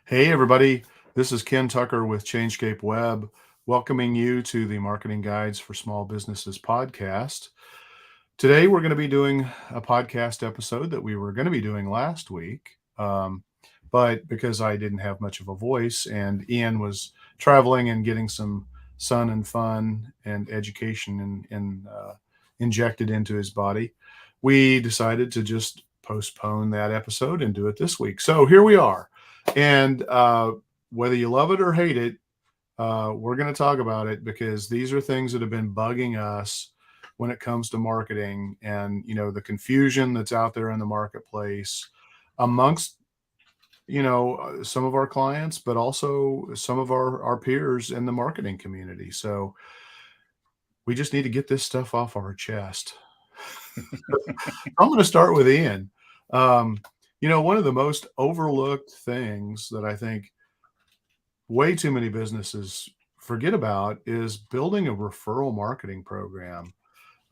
Hey, everybody. This is Ken Tucker with Changescape Web, welcoming you to the Marketing Guides for Small Businesses podcast. Today, we're going to be doing a podcast episode that we were going to be doing last week. But because I didn't have much of a voice and Ian was traveling and getting some sun and fun and education injected into his body, we decided to just postpone that episode and do it this week. So here we are. And whether you love it or hate it, we're going to talk about it because these are things that have been bugging us when it comes to marketing and, the confusion that's out there in the marketplace amongst, some of our clients, but also some of our peers in the marketing community. So we just need to get this stuff off our chest. I'm going to start with Ian. One of the most overlooked things that I think way too many businesses forget about is building a referral marketing program.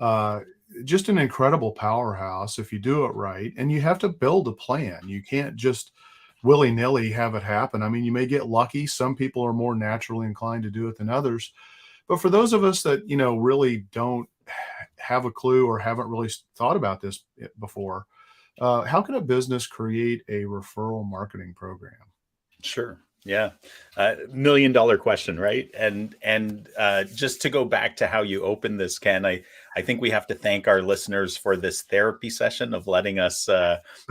Uh, just an incredible powerhouse if you do it right. And you have to build a plan. You can't just willy-nilly have it happen. I mean, you may get lucky. Some people are more naturally inclined to do it than others. But for those of us that, really don't have a clue or haven't really thought about this before, how can a business create a referral marketing program? Sure. Yeah. $1 million question, right? And just to go back to how you opened this, Ken, I think we have to thank our listeners for this therapy session of letting us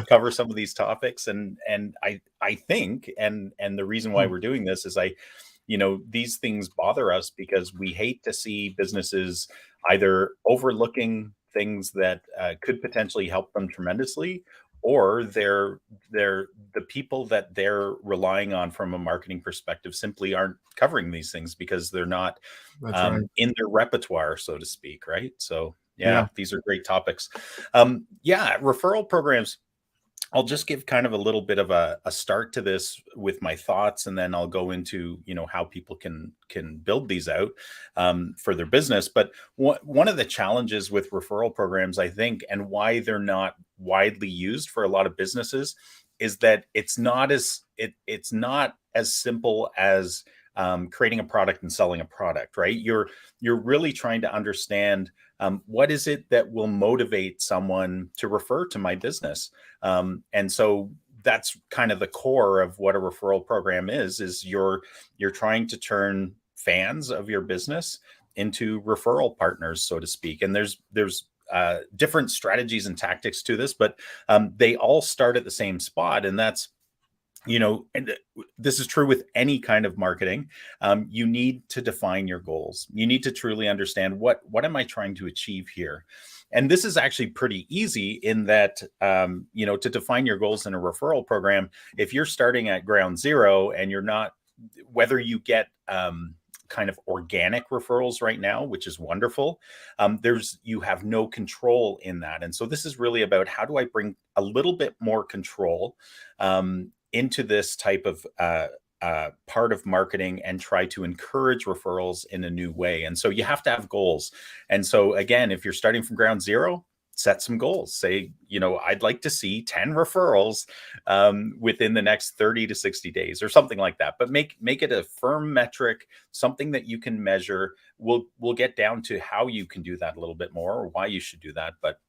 cover some of these topics. And I think and the reason why we're doing this is these things bother us because we hate to see businesses either overlooking things that could potentially help them tremendously, or the people that they're relying on from a marketing perspective simply aren't covering these things because they're not That's right. in their repertoire, so to speak, right? So Yeah. yeah, these are great topics. Yeah, referral programs. I'll just give kind of a little bit of a start to this with my thoughts, and then I'll go into how people can build these out for their business. But one of the challenges with referral programs, I think, and why they're not widely used for a lot of businesses, is that it's not as simple as creating a product and selling a product, right? You're really trying to understand what is it that will motivate someone to refer to my business. And so that's kind of the core of what a referral program is you're trying to turn fans of your business into referral partners, so to speak. And there's different strategies and tactics to this, but they all start at the same spot, and that's and this is true with any kind of marketing. You need to define your goals. You need to truly understand what am I trying to achieve here. And this is actually pretty easy in that, to define your goals in a referral program. If you're starting at ground zero and you're not, whether you get kind of organic referrals right now, which is wonderful, you have no control in that. And so this is really about how do I bring a little bit more control into this type of part of marketing and try to encourage referrals in a new way. And so you have to have goals. And so again, if you're starting from ground zero, set some goals. Say, I'd like to see 10 referrals within the next 30 to 60 days or something like that. But make it a firm metric, something that you can measure. We'll get down to how you can do that a little bit more or why you should do that. But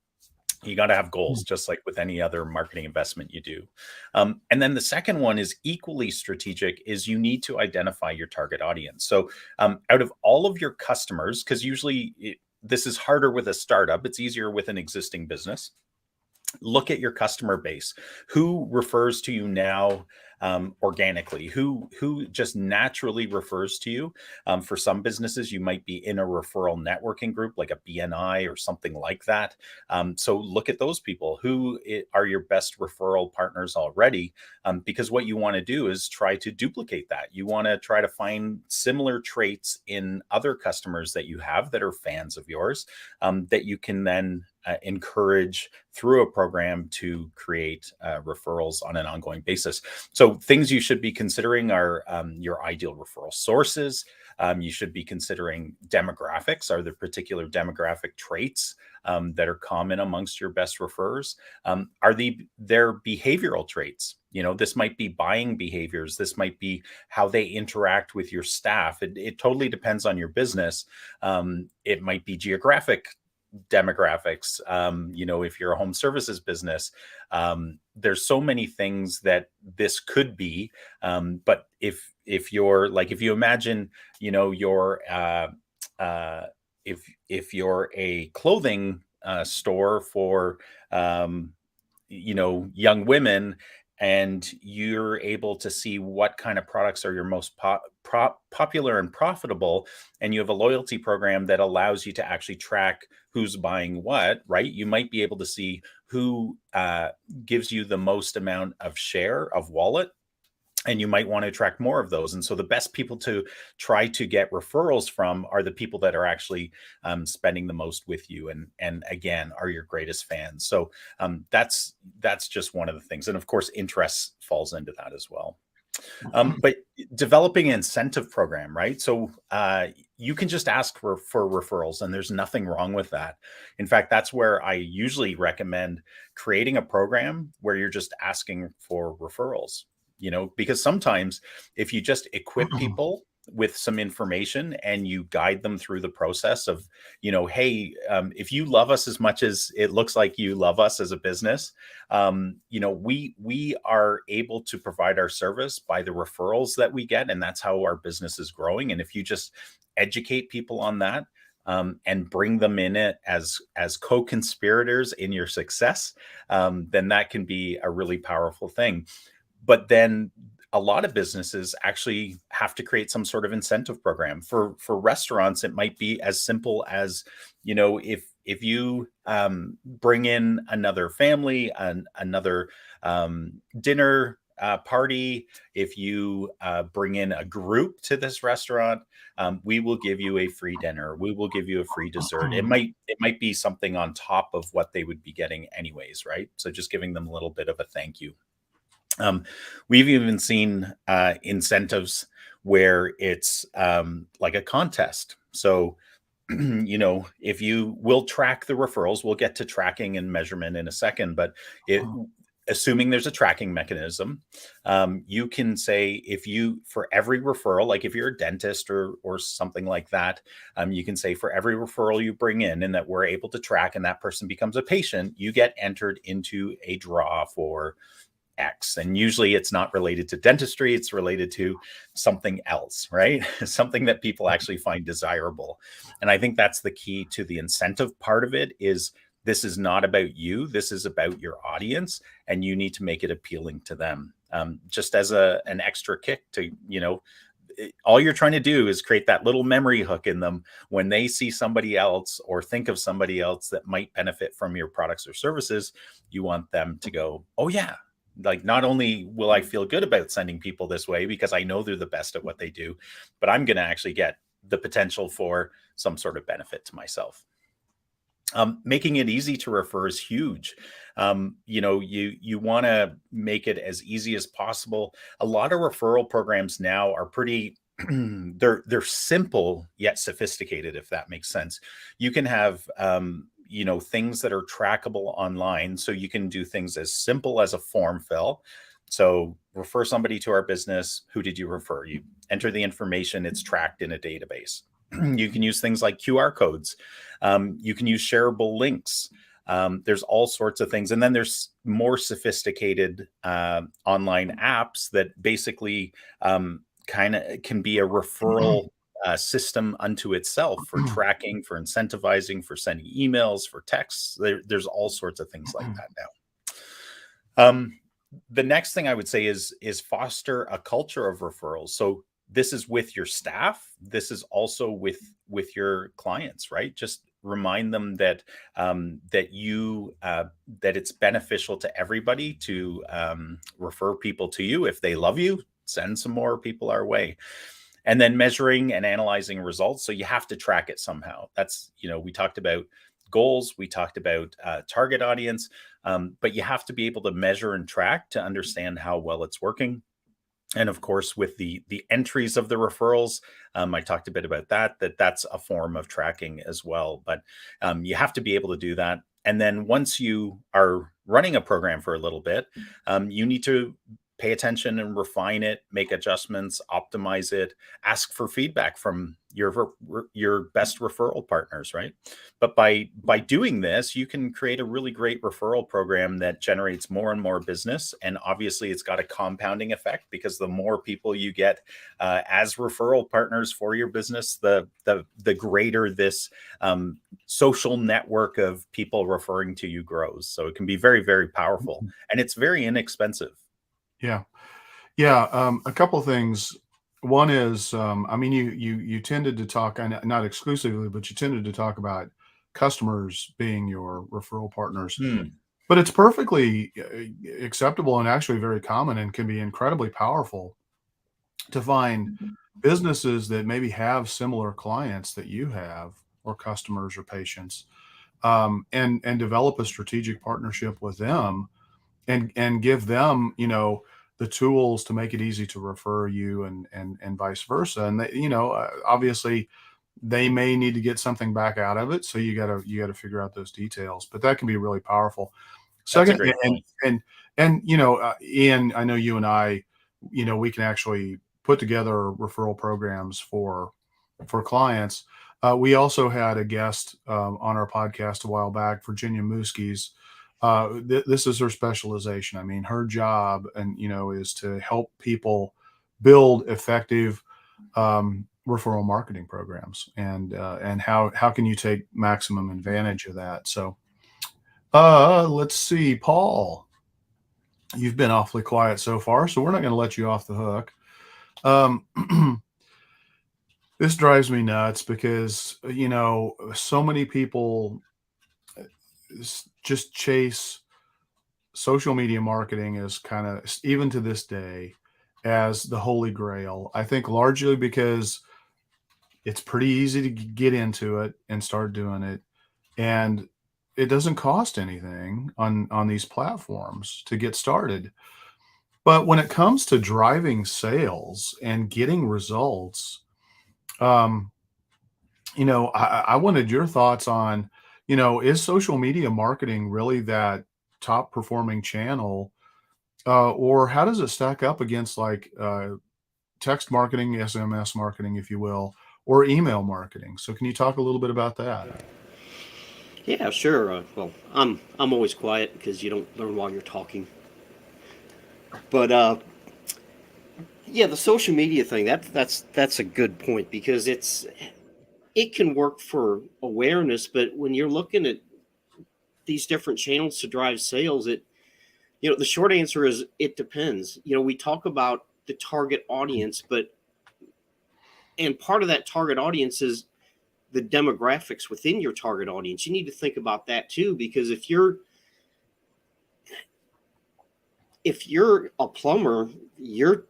you got to have goals, just like with any other marketing investment you do. And then the second one is equally strategic, is you need to identify your target audience. So out of all of your customers, because usually this is harder with a startup, it's easier with an existing business. Look at your customer base. Who refers to you now organically? Who just naturally refers to you? For some businesses, you might be in a referral networking group like a BNI or something like that. So look at those people. Who are your best referral partners already? Because what you want to do is try to duplicate that. You want to try to find similar traits in other customers that you have that are fans of yours, that you can then encourage through a program to create referrals on an ongoing basis. So things you should be considering are your ideal referral sources. You should be considering demographics. Are there particular demographic traits that are common amongst your best referrers? Are their behavioral traits? This might be buying behaviors. This might be how they interact with your staff. It totally depends on your business. It might be geographic demographics. If you're a home services business, there's so many things that this could be. But if you're like, if you imagine, your if you're a clothing store for young women, and you're able to see what kind of products are your most popular and profitable, and you have a loyalty program that allows you to actually track who's buying what, right? You might be able to see who gives you the most amount of share of wallet, and you might want to attract more of those. And so the best people to try to get referrals from are the people that are actually spending the most with you, and again, are your greatest fans. So that's just one of the things. And of course, interest falls into that as well. But developing an incentive program, right? So you can just ask for referrals, and there's nothing wrong with that. In fact, that's where I usually recommend creating a program where you're just asking for referrals. Because sometimes if you just equip people with some information and you guide them through the process of, hey, if you love us as much as it looks like you love us as a business, we are able to provide our service by the referrals that we get, and that's how our business is growing. And if you just educate people on that, and bring them in it as co-conspirators in your success, then that can be a really powerful thing. But then a lot of businesses actually have to create some sort of incentive program. For restaurants, it might be as simple as, if you bring in another family, another dinner party, if you bring in a group to this restaurant, we will give you a free dinner. We will give you a free dessert. It might be something on top of what they would be getting anyways, right? So just giving them a little bit of a thank you. We've even seen incentives where it's like a contest. So, if we'll track the referrals, we'll get to tracking and measurement in a second, but assuming there's a tracking mechanism, you can say, for every referral, like if you're a dentist or something like that, you can say for every referral you bring in and that we're able to track and that person becomes a patient, you get entered into a draw for X. And usually it's not related to dentistry, it's related to something else, right? Something that people actually find desirable. And I think that's the key to the incentive part of it. Is this is not about you, this is about your audience, and you need to make it appealing to them. Just as an extra kick to, all you're trying to do is create that little memory hook in them when they see somebody else or think of somebody else that might benefit from your products or services. You want them to go, oh yeah, like not only will I feel good about sending people this way because I know they're the best at what they do, but I'm going to actually get the potential for some sort of benefit to myself. Making it easy to refer is huge. You want to make it as easy as possible. A lot of referral programs now are pretty they're simple yet sophisticated, if that makes sense. You can have things that are trackable online. So you can do things as simple as a form fill. So refer somebody to our business. Who did you refer? You enter the information, it's tracked in a database. You can use things like QR codes. You can use shareable links. There's all sorts of things. And then there's more sophisticated online apps that basically kind of can be a referral system unto itself for tracking, for incentivizing, for sending emails, for texts. There's all sorts of things like that now. The next thing I would say is foster a culture of referrals. So this is with your staff. This is also with your clients, right? Just remind them that that it's beneficial to everybody to refer people to you. If they love you, send some more people our way. And then measuring and analyzing results. So you have to track it somehow. That's, we talked about goals, we talked about target audience, but you have to be able to measure and track to understand how well it's working. And of course, with the entries of the referrals, I talked a bit about that's a form of tracking as well. But you have to be able to do that. And then once you are running a program for a little bit, you need to pay attention and refine it, make adjustments, optimize it, ask for feedback from your best referral partners, right? But by doing this, you can create a really great referral program that generates more and more business. And obviously, it's got a compounding effect, because the more people you get as referral partners for your business, the greater this social network of people referring to you grows. So it can be very, very powerful, and it's very inexpensive. Yeah. Yeah. A couple of things. One is, I mean, you tended to talk, and not exclusively, but you tended to talk about customers being your referral partners. Hmm. But it's perfectly acceptable and actually very common and can be incredibly powerful to find businesses that maybe have similar clients that you have, or customers or patients, and develop a strategic partnership with them, and give them, the tools to make it easy to refer you, and vice versa. And they, obviously they may need to get something back out of it, so you gotta figure out those details, but that can be really powerful. That's a Second, great point. Ian, I know you and I, we can actually put together referral programs for clients. We also had a guest on our podcast a while back, Virginia Muskies. This is her specialization. I mean, her job, and is to help people build effective referral marketing programs, and how can you take maximum advantage of that. So, let's see, Paul. You've been awfully quiet so far, so we're not going to let you off the hook. Um, this drives me nuts because, so many people just chase social media marketing as kind of, even to this day, as the holy grail. I think largely because it's pretty easy to get into it and start doing it, and it doesn't cost anything on these platforms to get started. But when it comes to driving sales and getting results, um, I wanted your thoughts on, is social media marketing really that top performing channel, or how does it stack up against, like, text marketing, SMS marketing, if you will, or email marketing? So, can you talk a little bit about that? Yeah, sure. Well, I'm always quiet because you don't learn while you're talking. But yeah, the social media thing, that's a good point, because it can work for awareness, but when you're looking at these different channels to drive sales, the short answer is it depends. We talk about the target audience, and part of that target audience is the demographics within your target audience. You need to think about that too, because if you're a plumber, your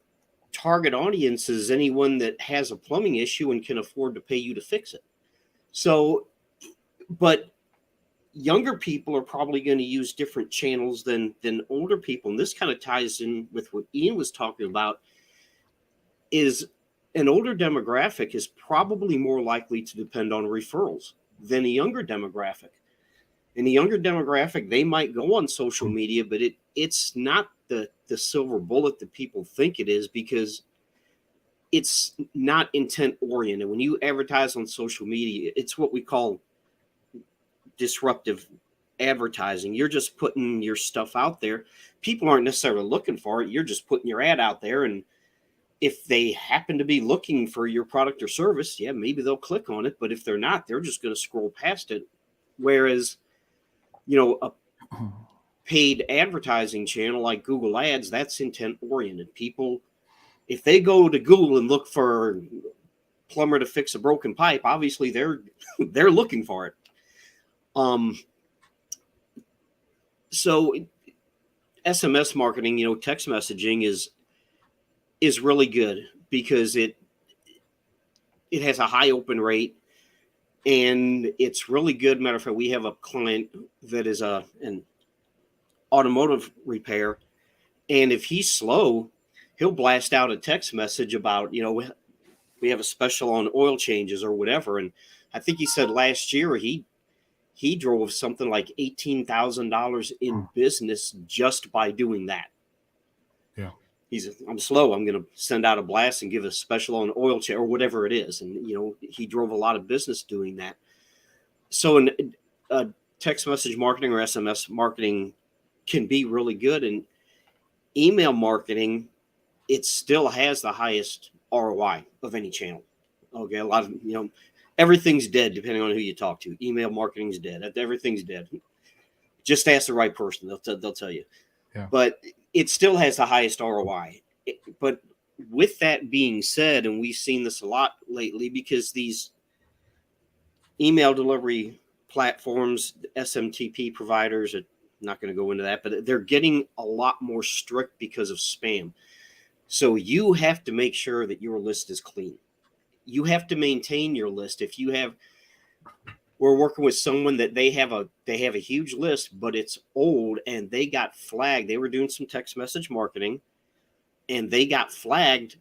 target audience is anyone that has a plumbing issue and can afford to pay you to fix it. So, but younger people are probably going to use different channels than older people, and this kind of ties in with what Ian was talking about. Is an older demographic is probably more likely to depend on referrals than a younger demographic. In the younger demographic, they might go on social media, but it's not the silver bullet that people think it is, because it's not intent oriented. When you advertise on social media, it's what we call disruptive advertising. You're just putting your stuff out there. People aren't necessarily looking for it. You're just putting your ad out there, and if they happen to be looking for your product or service, yeah, maybe they'll click on it. But if they're not, they're just going to scroll past it. Whereas, a paid advertising channel like Google Ads, that's intent oriented. People, if they go to Google and look for plumber to fix a broken pipe, obviously they're looking for it. So SMS marketing, text messaging is really good, because it has a high open rate, and it's really good. Matter of fact, we have a client that is an automotive repair, and if he's slow, he'll blast out a text message about, we have a special on oil changes or whatever. And I think he said last year he drove something like $18,000 in business just by doing that. Yeah. I'm slow. I'm going to send out a blast and give a special on oil change or whatever it is. And, he drove a lot of business doing that. So in text message marketing or SMS marketing can be really good. And email marketing, it still has the highest ROI of any channel. Okay. A lot of, everything's dead depending on who you talk to. Email marketing's dead. Everything's dead. Just ask the right person. They'll tell you. Yeah. But it still has the highest ROI. But with that being said, and we've seen this a lot lately because these email delivery platforms, SMTP providers, I'm not going to go into that, but they're getting a lot more strict because of spam. So you have to make sure that your list is clean. You have to maintain your list. If we're working with someone that they have a huge list, but it's old and they got flagged. They were doing some text message marketing and they got flagged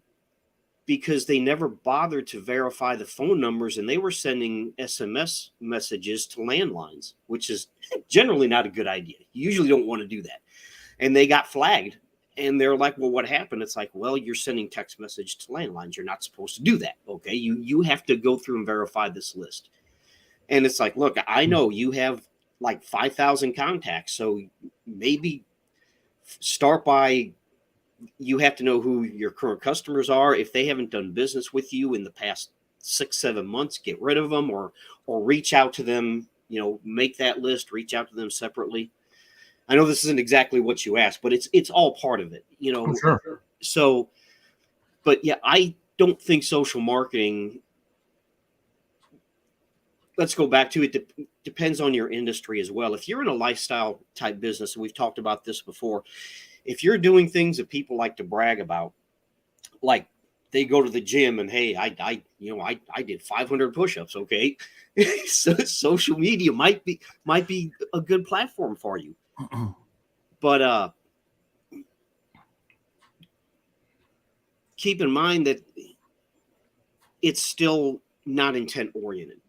because they never bothered to verify the phone numbers and they were sending SMS messages to landlines, which is generally not a good idea. You usually don't want to do that. And they got flagged and they're like, well, what happened? It's like, well, you're sending text message to landlines. You're not supposed to do that. Okay. You have to go through and verify this list. And it's like, look, I know you have like 5,000 contacts. So maybe start by, you have to know who your current customers are. If they haven't done business with you in the past 6-7 months, get rid of them or reach out to them, make that list, reach out to them separately. I know this isn't exactly what you asked, but it's all part of it, Oh, sure. So, but yeah, I don't think social marketing, let's go back to it. Depends on your industry as well. If you're in a lifestyle type business, and we've talked about this before, if you're doing things that people like to brag about, like they go to the gym and, hey, I did 500 push-ups. Okay. So social media might be a good platform for you. But keep in mind that it's still not intent oriented.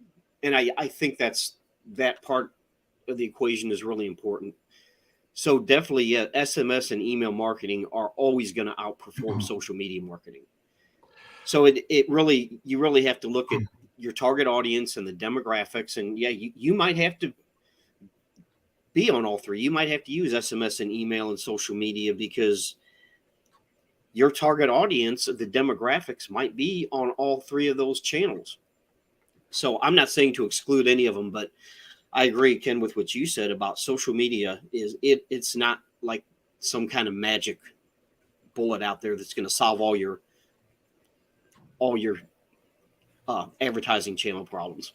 And I think that part of the equation is really important. So definitely, yeah, SMS and email marketing are always going to outperform social media marketing. So you really have to look at your target audience and the demographics. And yeah, you might have to be on all three. You might have to use SMS and email and social media because your target audience, the demographics might be on all three of those channels. So I'm not saying to exclude any of them, but I agree, Ken, with what you said about social media. It's not like some kind of magic bullet out there that's going to solve all your advertising channel problems.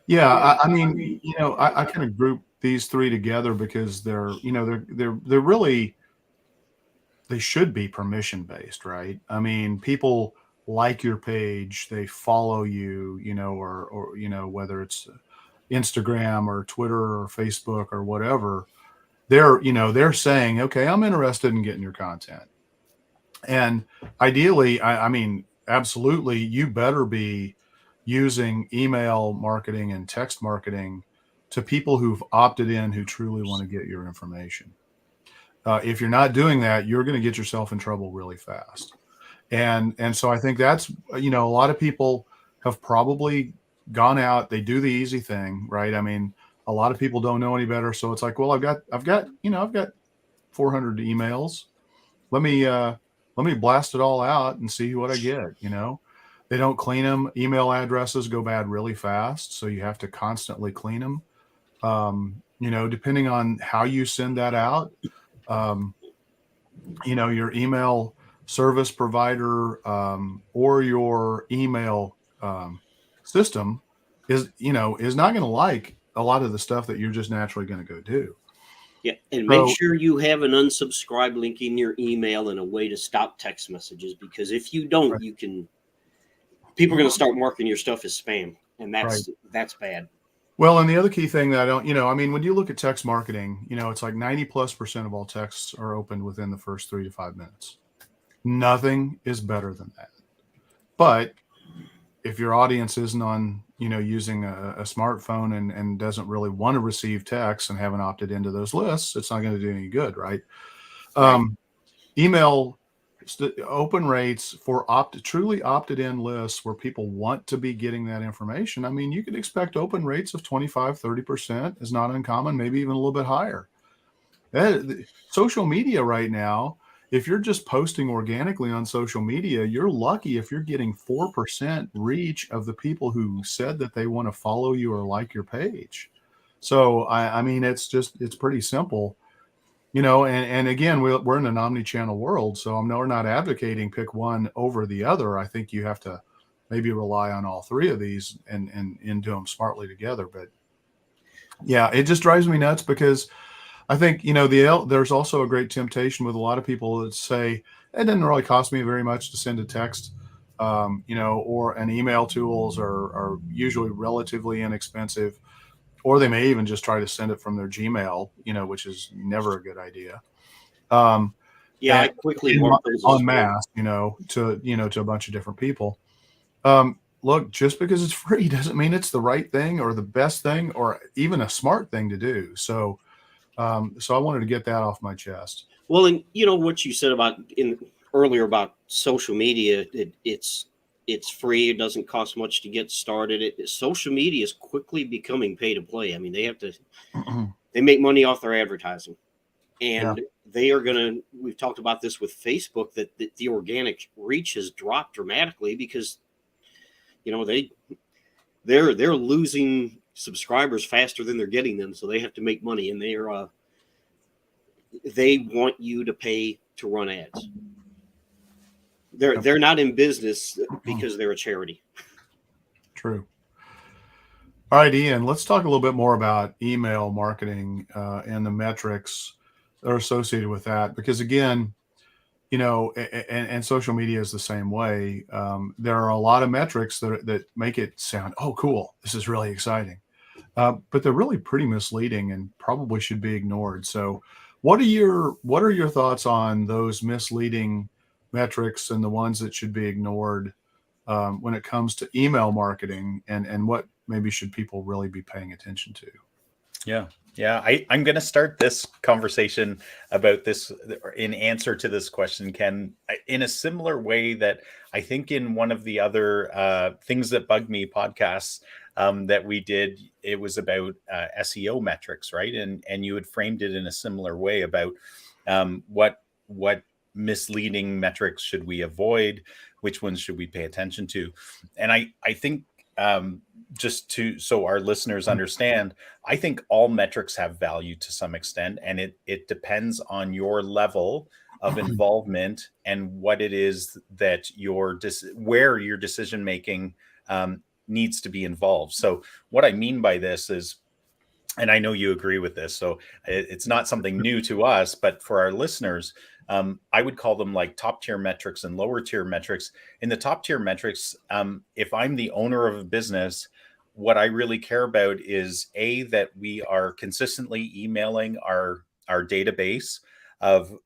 Yeah, I mean, I kind of group these three together because they're really, they should be permission based, right? I mean, people like your page, they follow you, or whether it's Instagram or Twitter or Facebook or whatever, they're saying, okay, I'm interested in getting your content. And ideally, I mean, absolutely, you better be using email marketing and text marketing to people who've opted in, who truly want to get your information. If you're not doing that, you're going to get yourself in trouble really fast. And so I think that's, a lot of people have probably gone out, they do the easy thing, right? I mean, a lot of people don't know any better. So it's like, well, I've got 400 emails. Let me blast it all out and see what I get. They don't clean them. Email addresses go bad really fast. So you have to constantly clean them. Depending on how you send that out, your email service provider or your email system is not going to like a lot of the stuff that you're just naturally going to go do. Yeah, and make sure you have an unsubscribe link in your email and a way to stop text messages, because if you don't, right, people are going to start marking your stuff as spam, and that's bad. Well, and the other key thing that I don't, I mean, when you look at text marketing, it's like 90+% of all texts are opened within the first 3 to 5 minutes. Nothing is better than that. But if your audience isn't on, using a smartphone and doesn't really want to receive text and haven't opted into those lists, it's not going to do any good, right? Right. Email open rates for truly opted in lists where people want to be getting that information. I mean, you can expect open rates of 25, 30% is not uncommon, maybe even a little bit higher. Social media right now, if you're just posting organically on social media, you're lucky if you're getting 4% reach of the people who said that they want to follow you or like your page. So, I mean, it's pretty simple. And again, we're in an omni-channel world, so we're not advocating pick one over the other. I think you have to maybe rely on all three of these and do them smartly together. But yeah, it just drives me nuts because I think, there's also a great temptation with a lot of people that say, it doesn't really cost me very much to send a text, or an email tools are usually relatively inexpensive. Or they may even just try to send it from their Gmail, which is never a good idea. Yeah, I And quickly mark those as en masse, to a bunch of different people. Look, just because it's free doesn't mean it's the right thing or the best thing or even a smart thing to do. So I wanted to get that off my chest. Well, and what you said about earlier about social media, it's free. It doesn't cost much to get started. Social media is quickly becoming pay to play. I mean, they make money off their advertising, and they are going to. We've talked about this with Facebook that the organic reach has dropped dramatically because they're losing subscribers faster than they're getting them, so they have to make money, and they want you to pay to run ads. They're not in business because they're a charity. True. All right, Ian, let's talk a little bit more about email marketing and the metrics that are associated with that. Because again, and social media is the same way. There are a lot of metrics that make it sound, oh, cool, this is really exciting. But they're really pretty misleading and probably should be ignored. So what are your thoughts on those misleading metrics and the ones that should be ignored when it comes to email marketing and what maybe should people really be paying attention to? Yeah. I'm going to start this conversation about this in answer to this question, Ken, in a similar way that I think in one of the other Things That Bug Me podcasts that we did, it was about SEO metrics, right? And you had framed it in a similar way about what misleading metrics should we avoid, which ones should we pay attention to. And I think so our listeners understand, I think all metrics have value to some extent, and it depends on your level of involvement and what it is that where your decision making needs to be involved. So what I mean by this is, and I know you agree with this, so it's not something new to us, but for our listeners, I would call them like top tier metrics and lower tier metrics. In the top tier metrics, if I'm the owner of a business, what I really care about is that we are consistently emailing our database of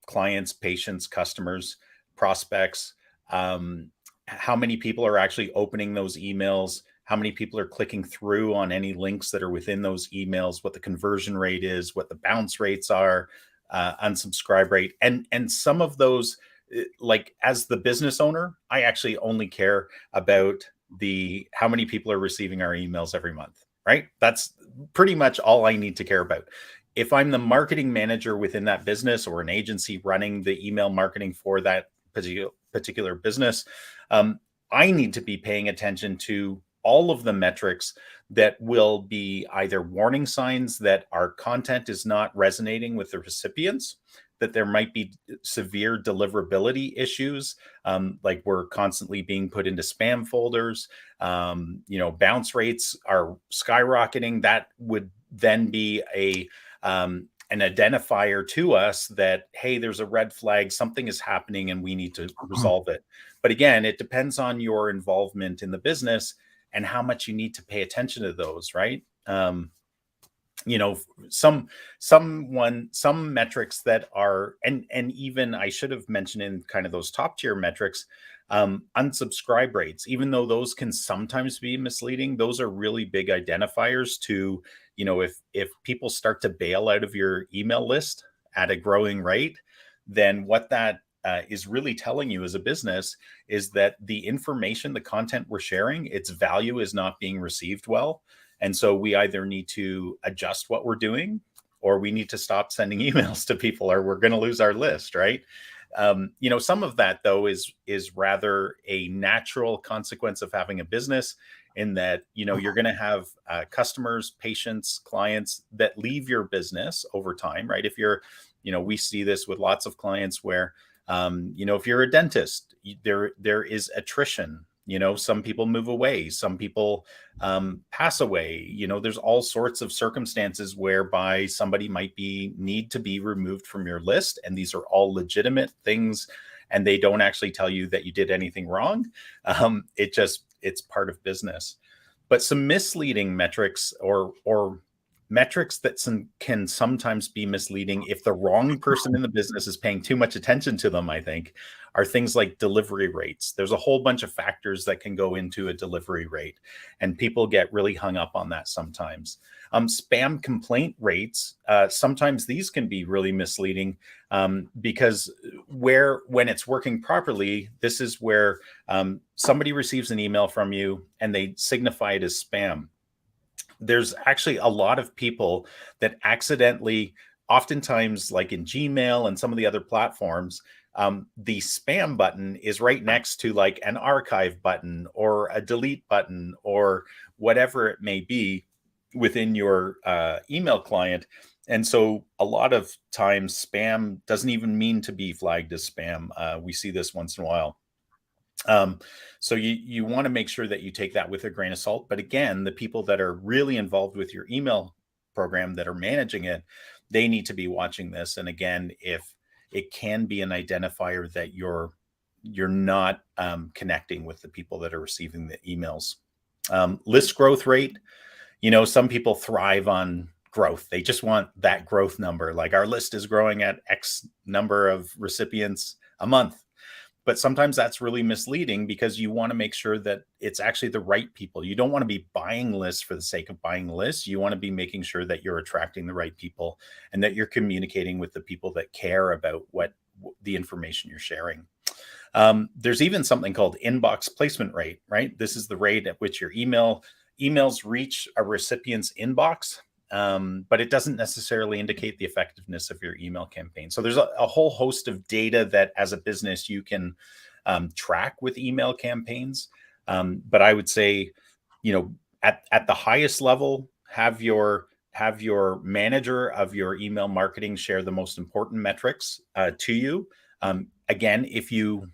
clients, patients, customers, prospects. How many people are actually opening those emails? How many people are clicking through on any links that are within those emails? What the conversion rate is? What the bounce rates are? Unsubscribe rate, and some of those, like as the business owner, I actually only care about how many people are receiving our emails every month, right? That's pretty much all I need to care about. If I'm the marketing manager within that business or an agency running the email marketing for that particular business, I need to be paying attention to all of the metrics that will be either warning signs that our content is not resonating with the recipients, that there might be severe deliverability issues, like we're constantly being put into spam folders, bounce rates are skyrocketing. That would then be an identifier to us that, hey, there's a red flag, something is happening and we need to resolve it. But again, it depends on your involvement in the business and how much you need to pay attention to those, right? you know, some metrics that are, and even I should have mentioned in kind of those top tier metrics, unsubscribe rates, even though those can sometimes be misleading, those are really big identifiers to, if people start to bail out of your email list at a growing rate, then what that is really telling you as a business is that the information, the content we're sharing, its value is not being received well. And so we either need to adjust what we're doing, or we need to stop sending emails to people, or we're going to lose our list, right? Some of that though is rather a natural consequence of having a business, in that you're going to have customers, patients, clients that leave your business over time, right? If you're, we see this with lots of clients where, if you're a dentist, there is attrition. Some people move away, some people pass away. There's all sorts of circumstances whereby somebody might need to be removed from your list, and these are all legitimate things, and they don't actually tell you that you did anything wrong. It's part of business. But some misleading metrics, or metrics that can sometimes be misleading if the wrong person in the business is paying too much attention to them, I think, are things like delivery rates. There's a whole bunch of factors that can go into a delivery rate, and people get really hung up on that sometimes. Spam complaint rates, sometimes these can be really misleading, because when it's working properly, this is where somebody receives an email from you and they signify it as spam. There's actually a lot of people that accidentally, oftentimes like in Gmail and some of the other platforms, the spam button is right next to like an archive button or a delete button or whatever it may be within your email client. And so a lot of times spam doesn't even mean to be flagged as spam. We see this once in a while. So you want to make sure that you take that with a grain of salt. But again, the people that are really involved with your email program, that are managing it, they need to be watching this. And again, if it can be an identifier that you're not connecting with the people that are receiving the emails. List growth rate, some people thrive on growth. They just want that growth number. Like, our list is growing at X number of recipients a month. But sometimes that's really misleading, because you want to make sure that it's actually the right people. You don't want to be buying lists for the sake of buying lists. You want to be making sure that you're attracting the right people, and that you're communicating with the people that care about what the information you're sharing. There's even something called inbox placement rate, right? This is the rate at which your emails reach a recipient's inbox. But it doesn't necessarily indicate the effectiveness of your email campaign. So there's a whole host of data that as a business you can track with email campaigns. But I would say, at the highest level, have your manager of your email marketing share the most important metrics to you. Again, if you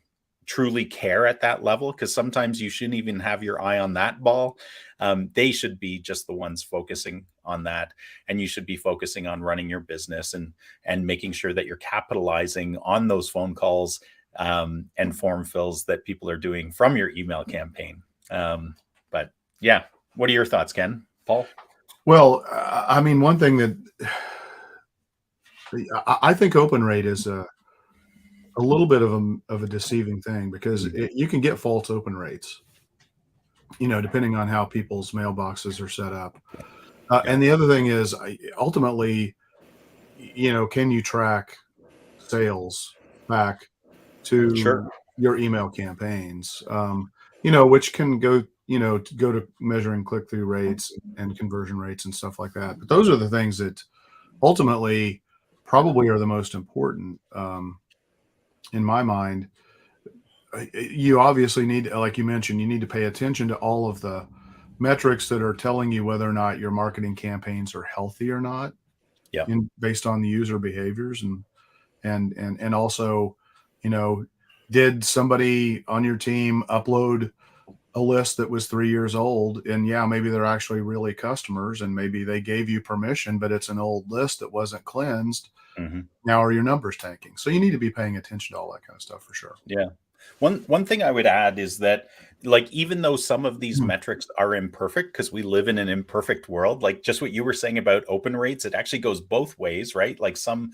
truly care at that level, because sometimes you shouldn't even have your eye on that ball. They should be just the ones focusing on that, and you should be focusing on running your business and making sure that you're capitalizing on those phone calls and form fills that people are doing from your email campaign. But yeah, what are your thoughts, Ken? Paul? Well, I mean, one thing that I think open rate is a little bit of a deceiving thing, because you can get false open rates, depending on how people's mailboxes are set up. And the other thing is, ultimately, can you track sales back to your email campaigns? Which can go to measuring click-through rates and conversion rates and stuff like that. But those are the things that ultimately probably are the most important. In my mind, you obviously need, like you mentioned, you need to pay attention to all of the metrics that are telling you whether or not your marketing campaigns are healthy or not, based on the user behaviors, and also, did somebody on your team upload a list that was 3 years old, and maybe they're actually really customers, and maybe they gave you permission, but it's an old list that wasn't cleansed. Mm-hmm. Now are your numbers tanking? So you need to be paying attention to all that kind of stuff for sure. Yeah. One thing I would add is that, like, even though some of these Mhm. metrics are imperfect, because we live in an imperfect world, like just what you were saying about open rates, it actually goes both ways, right? Like some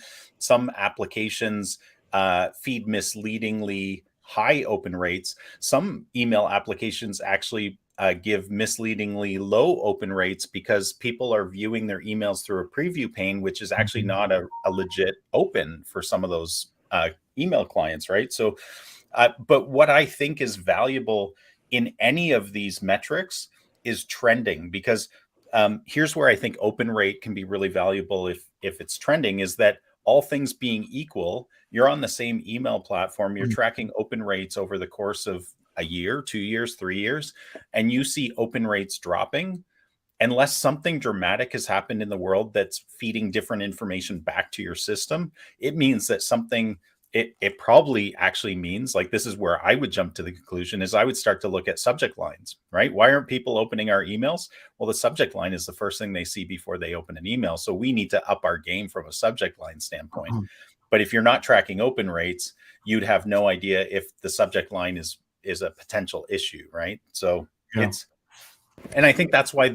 applications feed misleadingly high open rates. Some email applications actually give misleadingly low open rates because people are viewing their emails through a preview pane, which is actually not a legit open for some of those email clients, right? So but what I think is valuable in any of these metrics is trending, because here's where I think open rate can be really valuable if it's trending, is that all things being equal, you're on the same email platform, you're tracking open rates over the course of a year, 2 years, 3 years, and you see open rates dropping. Unless something dramatic has happened in the world that's feeding different information back to your system, it means that something, it probably actually means, like, this is where I would jump to the conclusion, is I would start to look at subject lines, right? Why aren't people opening our emails? Well, the subject line is the first thing they see before they open an email. So we need to up our game from a subject line standpoint. But if you're not tracking open rates, you'd have no idea if the subject line is a potential issue, right? So and I think that's why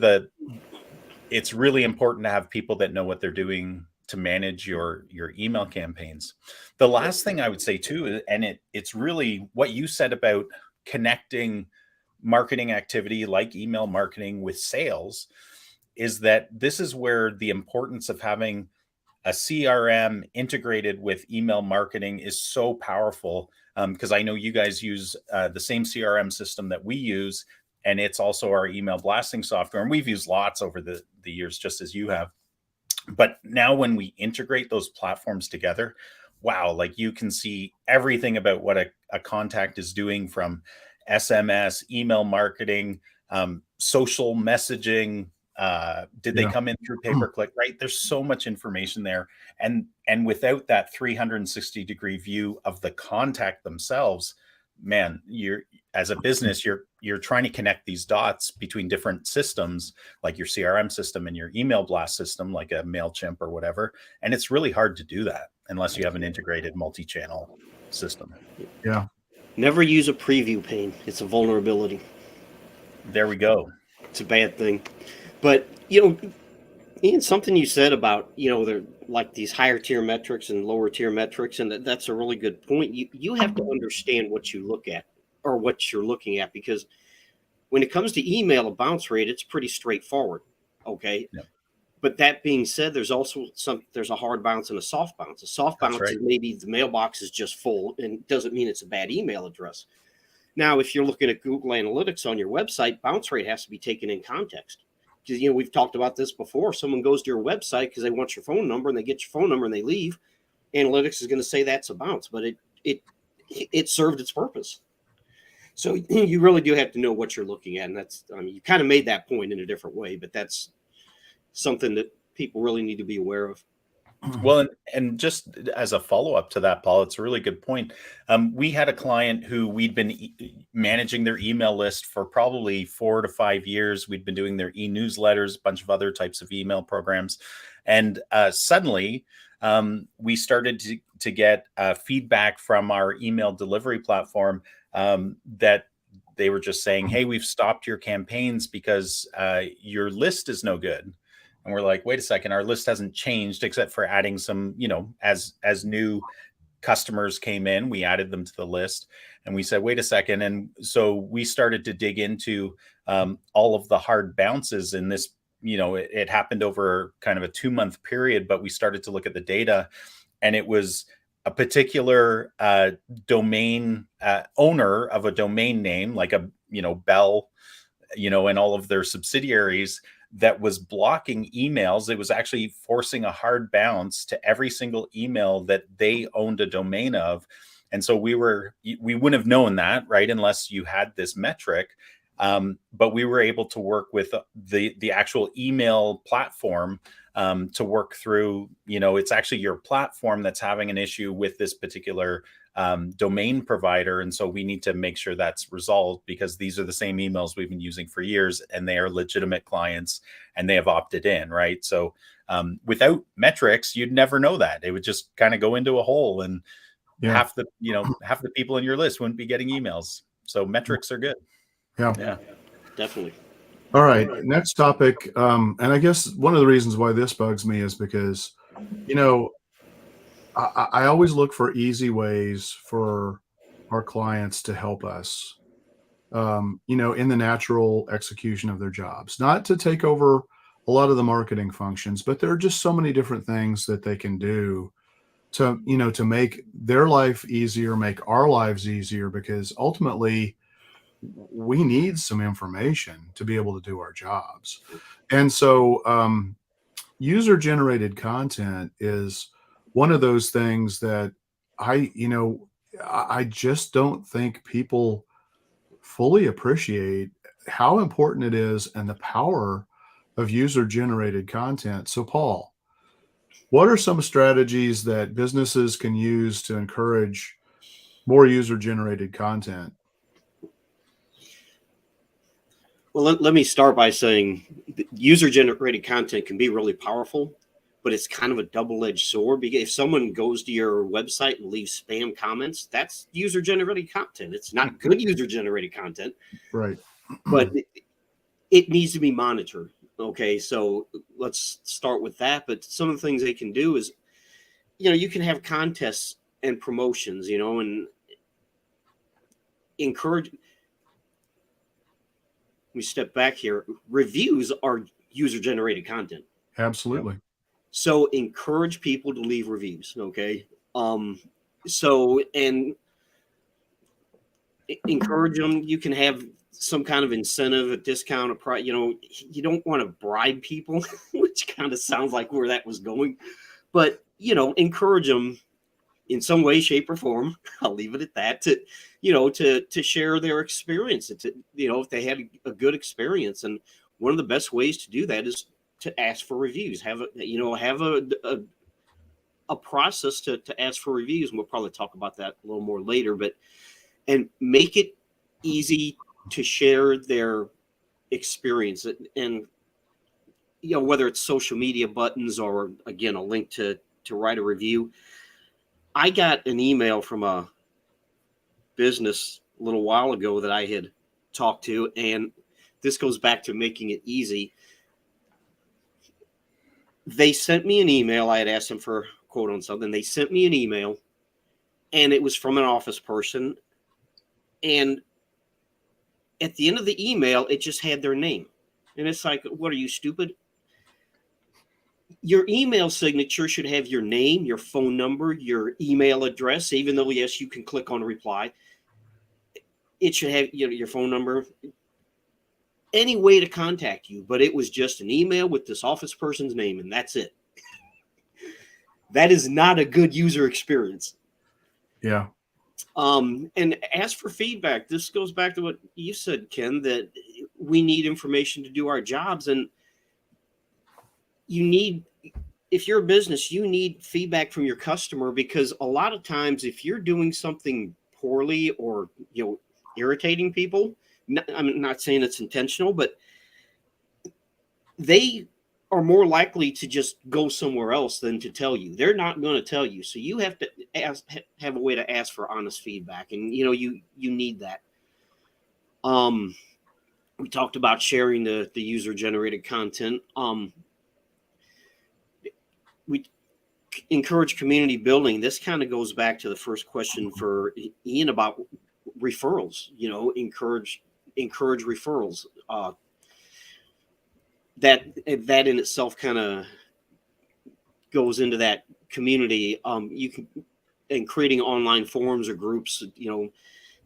it's really important to have people that know what they're doing to manage your email campaigns. The last thing I would say too, and it's really what you said about connecting marketing activity like email marketing with sales, is that this is where the importance of having a CRM integrated with email marketing is so powerful. Because I know you guys use the same CRM system that we use, and it's also our email blasting software. And we've used lots over the years, just as you have. But now when we integrate those platforms together, wow, like you can see everything about what a contact is doing, from SMS, email marketing, social messaging. Did they come in through pay-per-click, right? There's so much information there. And without that 360-degree view of the contact themselves, man, you're, as a business, you're trying to connect these dots between different systems, like your CRM system and your email blast system, like a MailChimp or whatever. And it's really hard to do that unless you have an integrated multi-channel system. Yeah. Never use a preview pane. It's a vulnerability. There we go. It's a bad thing. But, Ian, something you said about, they're like these higher tier metrics and lower tier metrics, and that's a really good point. You have to understand what you look at, or what you're looking at, because when it comes to email, a bounce rate, it's pretty straightforward. Okay. Yeah. But that being said, there's also there's a hard bounce and a soft bounce. A soft bounce is maybe the mailbox is just full, and doesn't mean it's a bad email address. Now, if you're looking at Google Analytics on your website, bounce rate has to be taken in context. Because, we've talked about this before. Someone goes to your website because they want your phone number, and they get your phone number and they leave. Analytics is going to say that's a bounce, but it served its purpose. So you really do have to know what you're looking at. And that's, you kind of made that point in a different way, but that's something that people really need to be aware of. Well, and just as a follow-up to that, Paul, it's a really good point. We had a client who we'd been managing their email list for probably 4 to 5 years. We'd been doing their e-newsletters, a bunch of other types of email programs. And suddenly we started to get feedback from our email delivery platform that they were just saying, hey, we've stopped your campaigns because your list is no good. And we're like, wait a second, our list hasn't changed except for adding some, as new customers came in, we added them to the list. And we said, wait a second. And so we started to dig into all of the hard bounces in this. It happened over kind of a 2-month period, but we started to look at the data, and it was a particular domain owner of a domain name, like a, Bell, and all of their subsidiaries, that was blocking emails. It was actually forcing a hard bounce to every single email that they owned a domain of. And so we wouldn't have known that, right, unless you had this metric. But we were able to work with the actual email platform to work through, it's actually your platform that's having an issue with this particular domain provider. And so we need to make sure that's resolved, because these are the same emails we've been using for years, and they are legitimate clients and they have opted in, right? So without metrics, you'd never know that. It would just kind of go into a hole. And Yeah. half the people in your list wouldn't be getting emails. So metrics are good. Yeah. Definitely. All right. Next topic. And I guess one of the reasons why this bugs me is because, I always look for easy ways for our clients to help us, in the natural execution of their jobs, not to take over a lot of the marketing functions, but there are just so many different things that they can do to make their life easier, make our lives easier, because ultimately we need some information to be able to do our jobs. And so, user generated content is one of those things that I just don't think people fully appreciate how important it is and the power of user generated content. So, Paul, what are some strategies that businesses can use to encourage more user generated content? Well, let me start by saying user generated content can be really powerful, but it's kind of a double edged sword, because if someone goes to your website and leaves spam comments, that's user generated content. It's not good user generated content, Right. but it needs to be monitored. Okay, so let's start with that. But some of the things they can do is, you can have contests and promotions, and encourage. We step back here. Reviews are user generated content. Absolutely. So encourage people to leave reviews. Okay. So, and encourage them. You can have some kind of incentive, a discount, a price. You don't want to bribe people, which kind of sounds like where that was going. But encourage them in some way, shape, or form. I'll leave it at that. To share their experience. If they had a good experience, and one of the best ways to do that is to ask for reviews. Have a process to ask for reviews, and we'll probably talk about that a little more later. And make it easy to share their experience, and whether it's social media buttons or, again, a link to write a review. I got an email from a business a little while ago that I had talked to, and this goes back to making it easy. They sent me an email. I had asked them for a quote on something. They sent me an email, and it was from an office person. And at the end of the email, it just had their name. And it's like, what are you, stupid? Your email signature should have your name, your phone number, your email address, even though, yes, you can click on reply. It should have your phone number, any way to contact you. But it was just an email with this office person's name, and that's it. That is not a good user experience. Yeah. And ask for feedback. This goes back to what you said, Ken, that we need information to do our jobs. And if you're a business, you need feedback from your customer, because a lot of times if you're doing something poorly or, irritating people, I'm not saying it's intentional, but they are more likely to just go somewhere else than to tell you. They're not going to tell you. So you have to have a way to ask for honest feedback. And, you need that. We talked about sharing the user generated content. We encourage community building. This kind of goes back to the first question for Ian about referrals. Encourage referrals. That in itself kind of goes into that community. You can, and creating online forums or groups.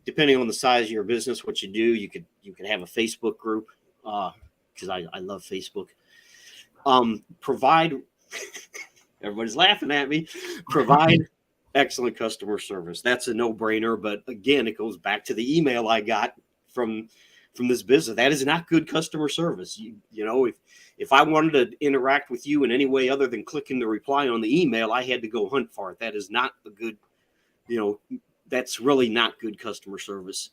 Depending on the size of your business, what you do, you could have a Facebook group, because I love Facebook. Provide. Everybody's laughing at me. Provide excellent customer service. That's a no-brainer. But again, it goes back to the email I got from this business. That is not good customer service. If I wanted to interact with you in any way other than clicking the reply on the email, I had to go hunt for it. That is not a good, that's really not good customer service.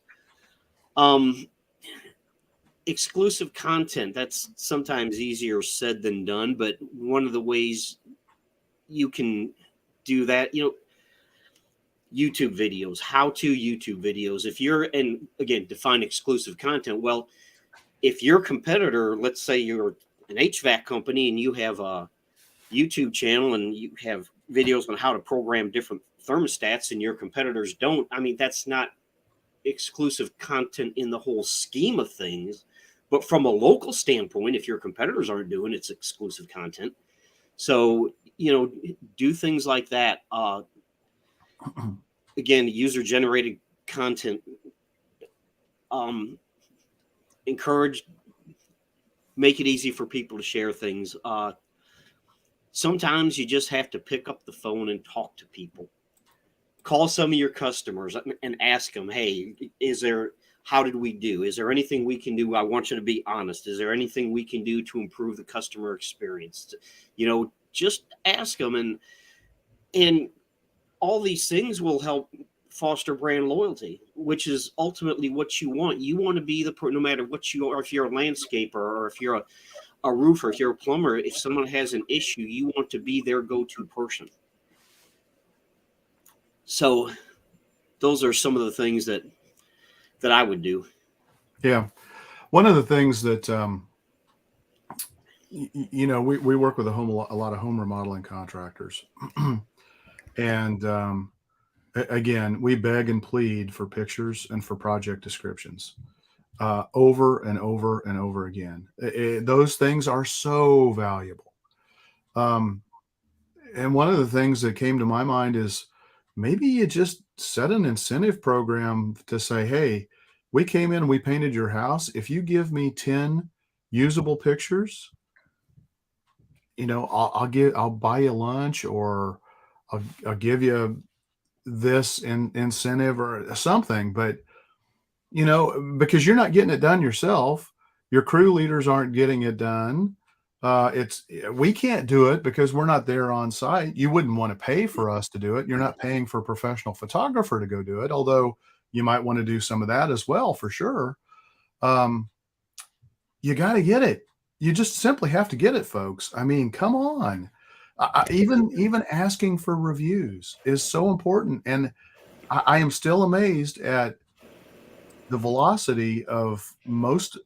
Exclusive content, that's sometimes easier said than done, but one of the ways you can do that, YouTube videos, how-to YouTube videos. If you're, and again, define exclusive content. Well, if your competitor, let's say you're an HVAC company and you have a YouTube channel and you have videos on how to program different thermostats and your competitors don't, I mean, that's not exclusive content in the whole scheme of things. But from a local standpoint, if your competitors aren't doing it's exclusive content. So, do things like that. Again, user generated content. Encourage, make it easy for people to share things. Sometimes you just have to pick up the phone and talk to people. Call some of your customers and ask them, hey, how did we do? Is there anything we can do? I want you to be honest. Is there anything we can do to improve the customer experience? Just ask them, and all these things will help foster brand loyalty, which is ultimately what you want. You want to be no matter what you are, if you're a landscaper or if you're a roofer, if you're a plumber, if someone has an issue, you want to be their go-to person. So those are some of the things that I would do. Yeah. One of the things that, we work with a lot of home remodeling contractors. And again, we beg and plead for pictures and for project descriptions over and over and over again. Those things are so valuable. And one of the things that came to my mind is maybe you just set an incentive program to say, hey, we came in and we painted your house. If you give me 10 usable pictures, I'll buy you lunch, or I'll give you this incentive or something. But, because you're not getting it done yourself, your crew leaders aren't getting it done. We can't do it because we're not there on site. You wouldn't want to pay for us to do it. You're not paying for a professional photographer to go do it, although you might want to do some of that as well, for sure. You got to get it. You just simply have to get it, folks. I mean, come on. Even asking for reviews is so important. And I am still amazed at the velocity of most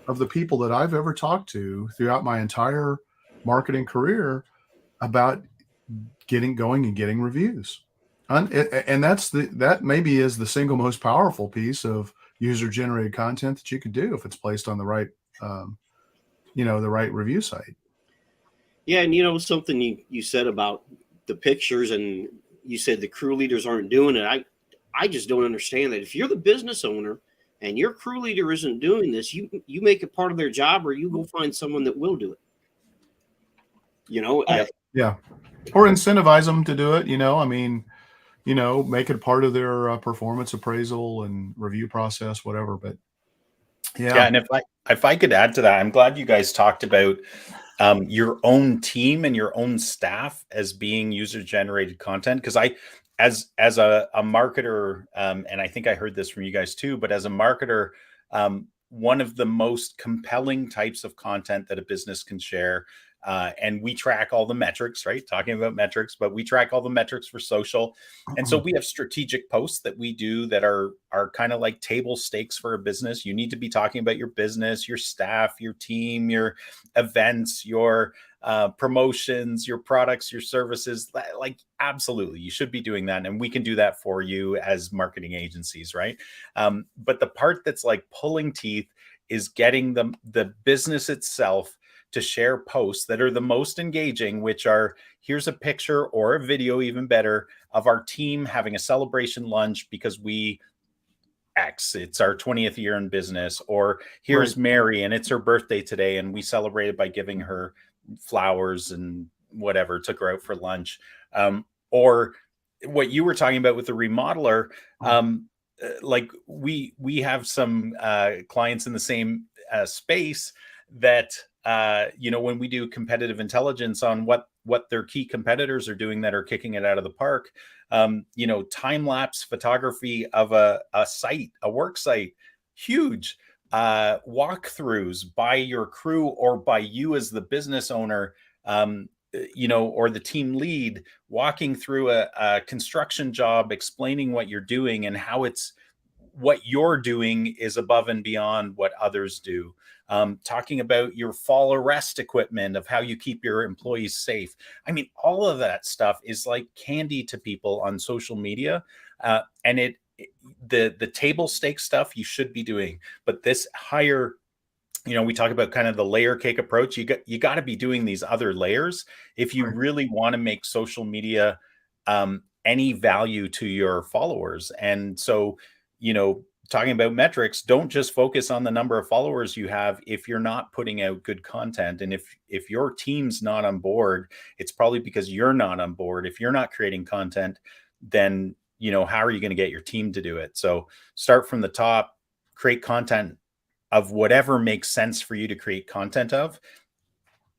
of the people that I've ever talked to throughout my entire marketing career about going and getting reviews. And that maybe is the single most powerful piece of user generated content that you could do if it's placed on the right, the right review site. Yeah. And something you said about the pictures, and you said the crew leaders aren't doing it. I just don't understand that. If you're the business owner and your crew leader isn't doing this, you make it part of their job, or you go find someone that will do it. Yeah. Or incentivize them to do it. Make it part of their performance appraisal and review process, whatever. But yeah. And if I could add to that, I'm glad you guys talked about your own team and your own staff as being user generated content. Because as a marketer, and I think I heard this from you guys too, but as a marketer, one of the most compelling types of content that a business can share, and we track all the metrics, right? Talking about metrics, but we track all the metrics for social. And so we have strategic posts that we do that are kind of like table stakes for a business. You need to be talking about your business, your staff, your team, your events, your promotions, your products, your services. Like, absolutely, you should be doing that. And we can do that for you as marketing agencies, right? But the part that's like pulling teeth is getting the business itself to share posts that are the most engaging, which are, here's a picture or a video, even better, of our team having a celebration lunch because it's our 20th year in business, or here's Mary and it's her birthday today and we celebrated by giving her flowers and whatever, took her out for lunch. Or what you were talking about with the remodeler, like we have some clients in the same space that when we do competitive intelligence on what their key competitors are doing that are kicking it out of the park, time-lapse photography of a site, a work site, huge. Walkthroughs by your crew or by you as the business owner, or the team lead walking through a construction job, explaining what you're doing and how what you're doing is above and beyond what others do. Talking about your fall arrest equipment, of how you keep your employees safe. I mean, all of that stuff is like candy to people on social media. And the table stake stuff you should be doing, but this higher, we talk about kind of the layer cake approach. You got to be doing these other layers if you really want to make social media any value to your followers. And so, talking about metrics, don't just focus on the number of followers you have if you're not putting out good content. And if your team's not on board, it's probably because you're not on board. If you're not creating content, then how are you going to get your team to do it? So start from the top, create content of whatever makes sense for you to create content of,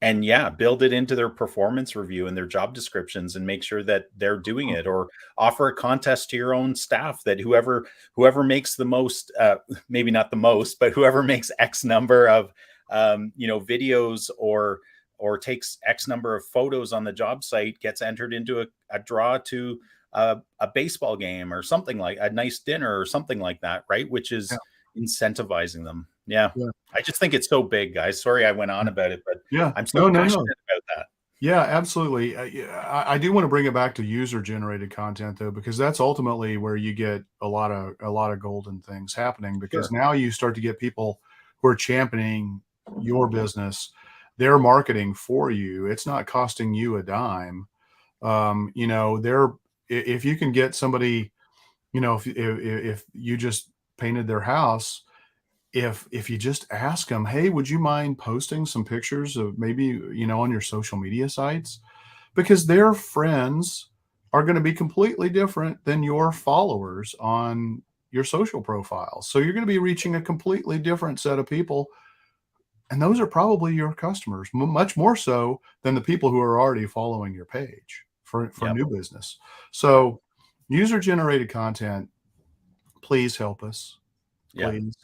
and build it into their performance review and their job descriptions, and make sure that they're doing it, or offer a contest to your own staff that whoever makes the most, maybe not the most, but whoever makes X number of videos or takes X number of photos on the job site gets entered into a draw to a baseball game or something, like a nice dinner or something like that, right? Which is incentivizing them. Yeah. I just think it's so big, guys. Sorry I went on about it, but I'm so passionate about that. Yeah, absolutely. I do want to bring it back to user-generated content, though, because that's ultimately where you get a lot of golden things happening, because now you start to get people who are championing your business. They're marketing for you. It's not costing you a dime. If you can get somebody, if you just painted their house, if you just ask them, hey, would you mind posting some pictures of maybe, on your social media sites? Because their friends are going to be completely different than your followers on your social profiles. So you're going to be reaching a completely different set of people. And those are probably your customers, much more so than the people who are already following your page for new business. So user-generated content, please help us. Please.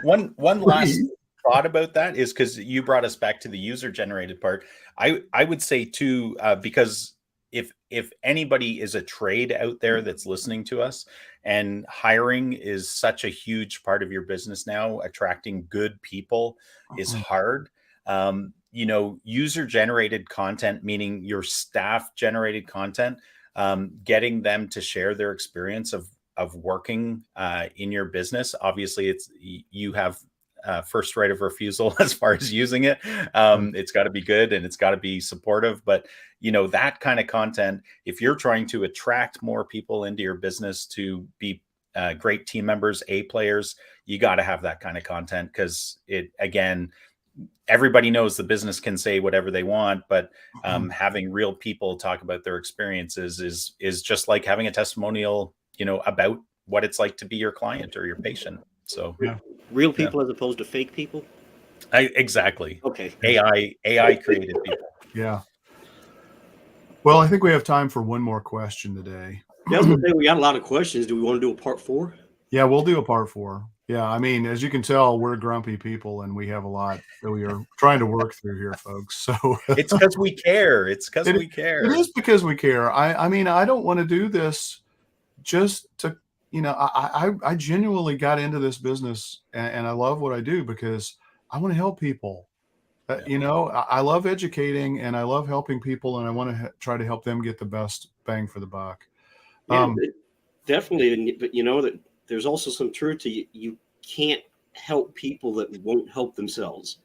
One last thought about that is, because you brought us back to the user-generated part. I would say too, because if anybody is a trade out there that's listening to us, and hiring is such a huge part of your business now, attracting good people is hard. User-generated content, meaning your staff-generated content, getting them to share their experience of working in your business. Obviously, you have first right of refusal as far as using it. It's got to be good and it's got to be supportive. But that kind of content, if you're trying to attract more people into your business to be great team members, A players, you got to have that kind of content, because everybody knows the business can say whatever they want, but having real people talk about their experiences is just like having a testimonial, about what it's like to be your client or your patient. So real people as opposed to fake people. Exactly. Okay. AI created people. Yeah. Well, I think we have time for one more question today. Yeah, I was gonna say, we got a lot of questions. Do we want to do a part 4? Yeah, we'll do a part 4. Yeah, I mean, as you can tell, we're grumpy people, and we have a lot that we are trying to work through here, folks. So it's because we care. It's because we care. It is because we care. I mean, I don't want to do this just to, I genuinely got into this business, and I love what I do because I want to help people. I love educating, and I love helping people, and I want to try to help them get the best bang for the buck. Yeah, definitely. But that there's also some truth to you can't help people that won't help themselves,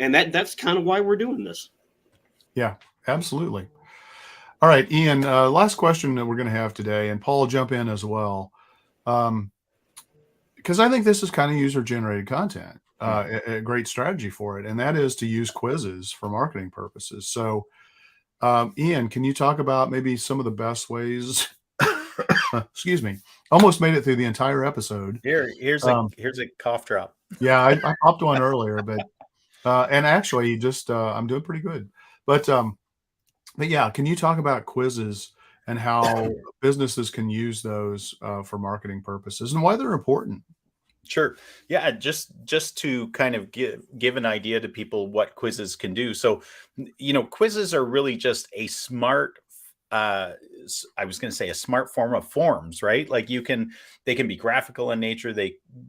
and that's kind of why we're doing this. Yeah, absolutely. All right, Ian, last question that we're going to have today, and Paul, jump in as well. Because I think this is kind of user-generated content, a great strategy for it, and that is to use quizzes for marketing purposes. So, Ian, can you talk about maybe some of the best ways? Excuse me. Almost made it through the entire episode. Here's a cough drop. Yeah, I popped one earlier, but and actually, just I'm doing pretty good. But yeah, can you talk about quizzes and how businesses can use those for marketing purposes and why they're important? Sure. Yeah, just to kind of give an idea to people what quizzes can do. So, quizzes are really just a smart I was going to say a smart form of forms, right? Like they can be graphical in nature,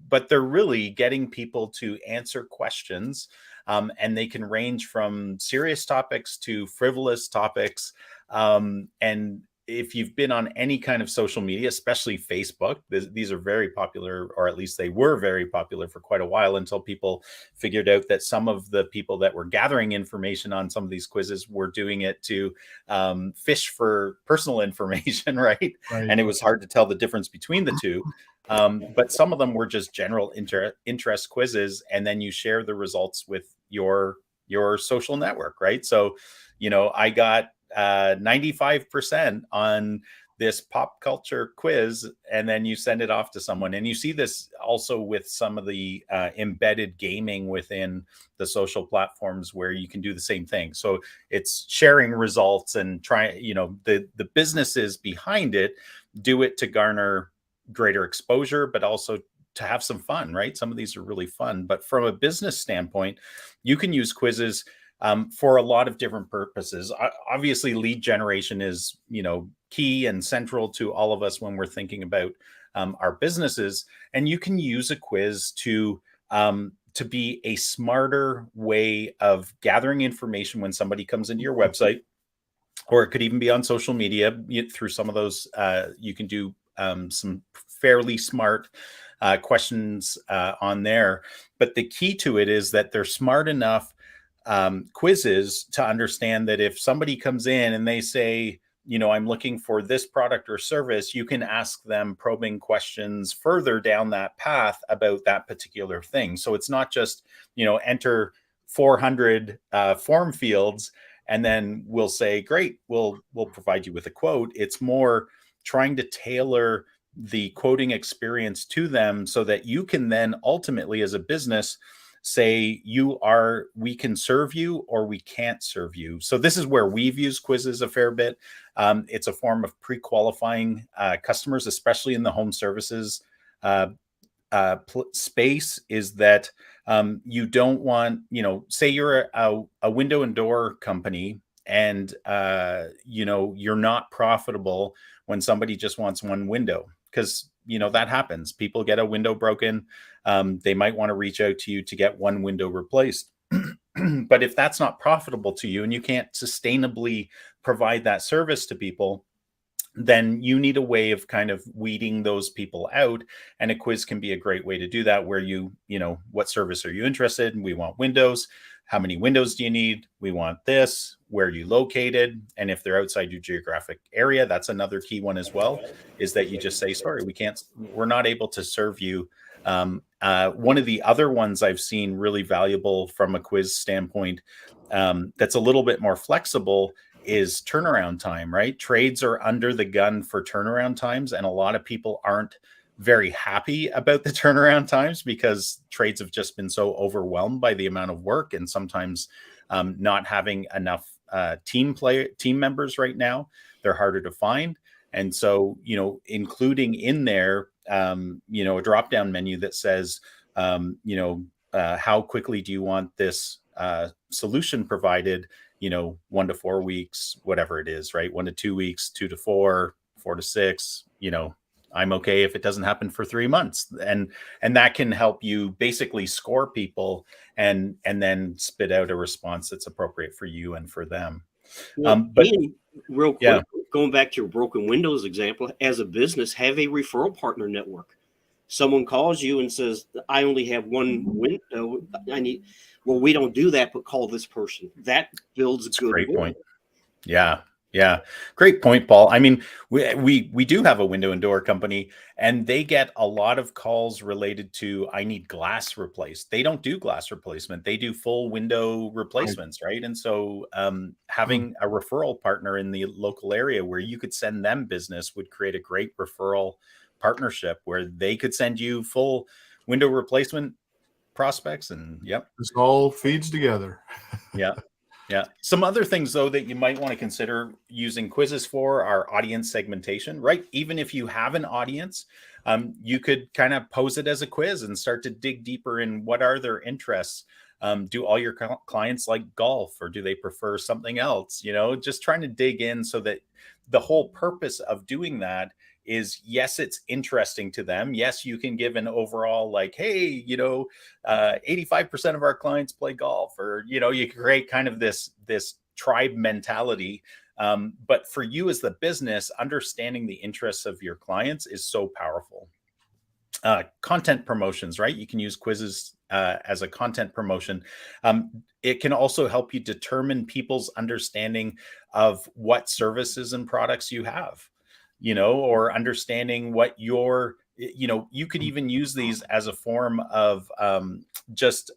but they're really getting people to answer questions, and they can range from serious topics to frivolous topics. And if you've been on any kind of social media, especially Facebook, these are very popular, or at least they were very popular for quite a while, until people figured out that some of the people that were gathering information on some of these quizzes were doing it to fish for personal information, right? Right. And it was hard to tell the difference between the two. But some of them were just general interest quizzes, and then you share the results with your social network, right? So, I got 95% on this pop culture quiz, and then you send it off to someone. And you see this also with some of the embedded gaming within the social platforms, where you can do the same thing. So it's sharing results and the businesses behind it do it to garner greater exposure, but also to have some fun, right? Some of these are really fun. But from a business standpoint, you can use quizzes for a lot of different purposes. Obviously, lead generation is key and central to all of us when we're thinking about our businesses. And you can use a quiz to be a smarter way of gathering information when somebody comes into your website, or it could even be on social media. Through some of those, you can do some fairly smart questions on there. But the key to it is that they're smart enough quizzes to understand that if somebody comes in and they say, I'm looking for this product or service, you can ask them probing questions further down that path about that particular thing. So it's not just, enter 400 form fields and then we'll say, great, we'll provide you with a quote. It's more trying to tailor the quoting experience to them so that you can then ultimately, as a business, say we can serve you or we can't serve you. So this is where we've used quizzes a fair bit. It's a form of pre-qualifying customers, especially in the home services space, is that you don't want, say you're a window and door company, and you're not profitable when somebody just wants one window, because that happens. People get a window broken. They might want to reach out to you to get one window replaced. But if that's not profitable to you and you can't sustainably provide that service to people, then you need a way of kind of weeding those people out. And a quiz can be a great way to do that, where what service are you interested in? We want windows. How many windows do you need? We want this. Where are you located? And if they're outside your geographic area, that's another key one as well, is that you just say, sorry, we're not able to serve you. One of the other ones I've seen really valuable from a quiz standpoint, that's a little bit more flexible, is turnaround time, right? Trades are under the gun for turnaround times, and a lot of people aren't very happy about the turnaround times because trades have just been so overwhelmed by the amount of work, and sometimes not having enough team members right now. They're harder to find. And so, including in there, a drop-down menu that says, how quickly do you want this solution provided? 1 to 4 weeks, whatever it is, right? 1 to 2 weeks, 2 to 4, 4 to 6, I'm okay if it doesn't happen for 3 months. And that can help you basically score people and then spit out a response that's appropriate for you and for them. But real quick, going back to your broken windows example, as a business, have a referral partner network. Someone calls you and says, I only have one window. We don't do that, but call this person. That builds a good great point. Yeah. Great point, Paul. I mean, we do have a window and door company, and they get a lot of calls related to, I need glass replaced. They don't do glass replacement. They do full window replacements, right? And so having a referral partner in the local area where you could send them business would create a great referral partnership where they could send you full window replacement prospects. And this all feeds together. Yeah. Yeah. Some other things, though, that you might want to consider using quizzes for are audience segmentation, right? Even if you have an audience, you could kind of pose it as a quiz and start to dig deeper in what are their interests. Do all your clients like golf, or do they prefer something else? Just trying to dig in so that the whole purpose of doing that is, yes, it's interesting to them. Yes, you can give an overall like, hey, 85% of our clients play golf, or you create kind of this tribe mentality. But for you as the business, understanding the interests of your clients is so powerful. Content promotions, right? You can use quizzes as a content promotion. It can also help you determine people's understanding of what services and products you have, or understanding what your, you could even use these as a form of just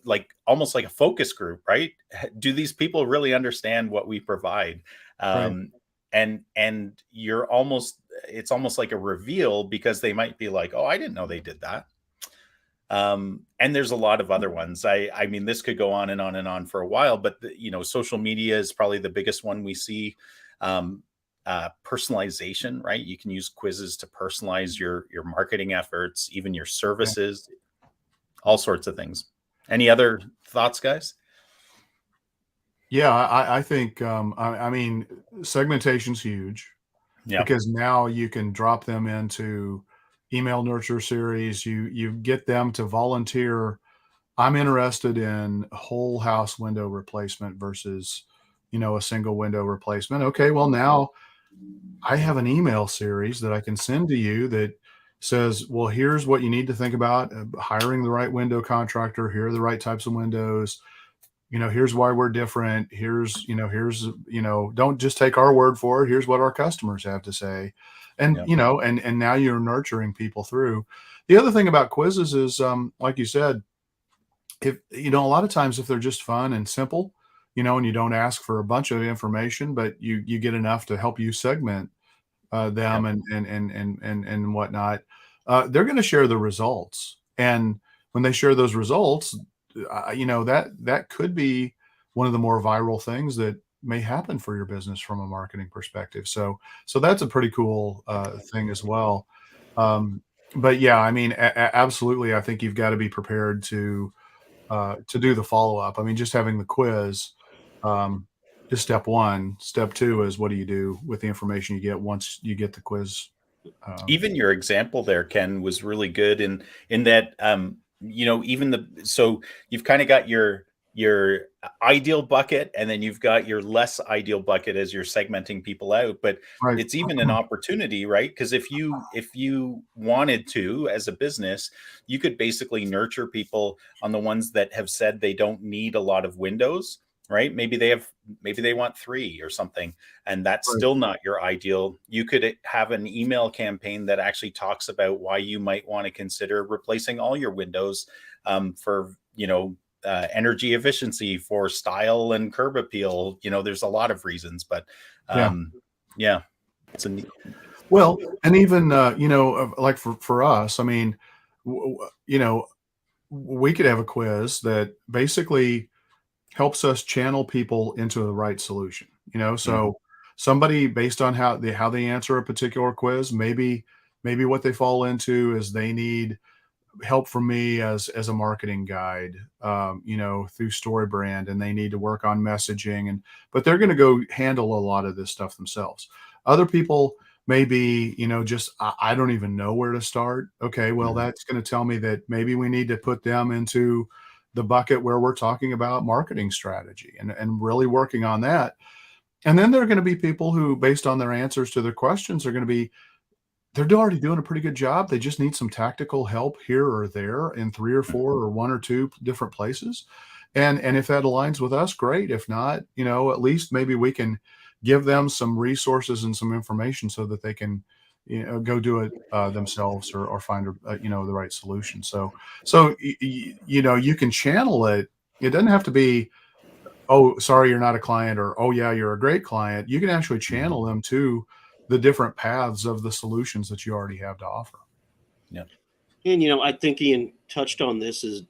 like almost like a focus group, right? Do these people really understand what we provide? Right. And it's almost like a reveal, because they might be like, oh, I didn't know they did that. And there's a lot of other ones. I mean, this could go on and on and on for a while, but social media is probably the biggest one we see. Personalization, right? You can use quizzes to personalize your marketing efforts, even your services, all sorts of things. Any other thoughts, guys? Yeah, I think I mean, segmentation's huge. Yeah. Because now you can drop them into email nurture series. You get them to volunteer. I'm interested in whole house window replacement versus, a single window replacement. Okay, well, now I have an email series that I can send to you that says, well, here's what you need to think about hiring the right window contractor. Here are the right types of windows. Here's why we're different. Here's don't just take our word for it. Here's what our customers have to say. And, Yeah. And now you're nurturing people through. The other thing about quizzes is, like you said, if, a lot of times if they're just fun and simple, and you don't ask for a bunch of information, but you get enough to help you segment them Yeah. and whatnot, they're going to share the results. And when they share those results, that could be one of the more viral things that may happen for your business from a marketing perspective. So that's a pretty cool thing as well. But yeah, I mean, absolutely, I think you've got to be prepared to do the follow up. I mean, just having the quiz um, is step one. Step two is, what do you do with the information you get once you get the quiz? Even your example there, Ken, was really good in that so you've kind of got your ideal bucket, and then you've got your less ideal bucket as you're segmenting people out. But Right. it's even an opportunity, right? Because if you wanted to, as a business, you could basically nurture people on the ones that have said they don't need a lot of windows, right? Maybe they want 3 or something, and that's Right. still not your ideal. You could have an email campaign that actually talks about why you might want to consider replacing all your windows, for energy efficiency, for style and curb appeal. There's a lot of reasons, but yeah, it's a neat. Well, and even like for us, I mean, we could have a quiz that basically helps us channel people into the right solution. So somebody, based on how they answer a particular quiz, maybe what they fall into is they need help from me as a marketing guide, through StoryBrand, and they need to work on messaging, but they're going to go handle a lot of this stuff themselves. Other people maybe, just I don't even know where to start. Okay, well, that's going to tell me that maybe we need to put them into the bucket where we're talking about marketing strategy and really working on that. And then there are going to be people who, based on their answers to their questions, are going to be, they're already doing a pretty good job. They just need some tactical help here or there in 3 or 4 or 1 or 2 different places. And if that aligns with us, great. If not, at least maybe we can give them some resources and some information so that they can, go do it themselves or find the right solution. So you can channel it. It doesn't have to be, oh, sorry, you're not a client, or, oh yeah, you're a great client. You can actually channel them to the different paths of the solutions that you already have to offer. Yeah. And, I think Ian touched on this, is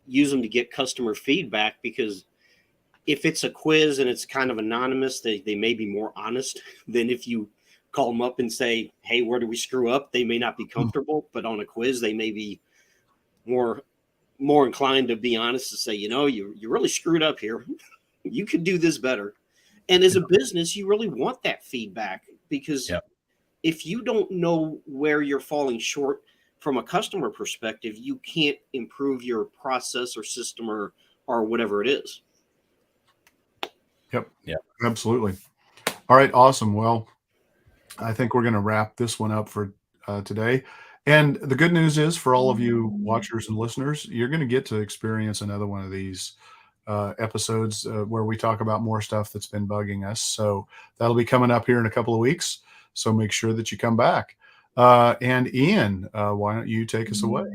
use them to get customer feedback, because if it's a quiz and it's kind of anonymous, they may be more honest than if you call them up and say, hey, where do we screw up? They may not be comfortable, but on a quiz, they may be more inclined to be honest to say, you really screwed up here. You could do this better. And as a business, you really want that feedback, because if you don't know where you're falling short from a customer perspective, you can't improve your process or system or whatever it is. Yep. Yeah. Absolutely. All right. Awesome. Well, I think we're going to wrap this one up for today. And the good news is, for all of you watchers and listeners, you're going to get to experience another one of these episodes where we talk about more stuff that's been bugging us. So that'll be coming up here in a couple of weeks. So make sure that you come back. And Ian, why don't you take us away?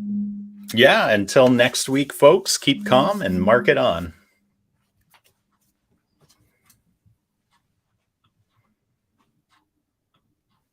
Yeah. Until next week, folks, keep calm and mark it on.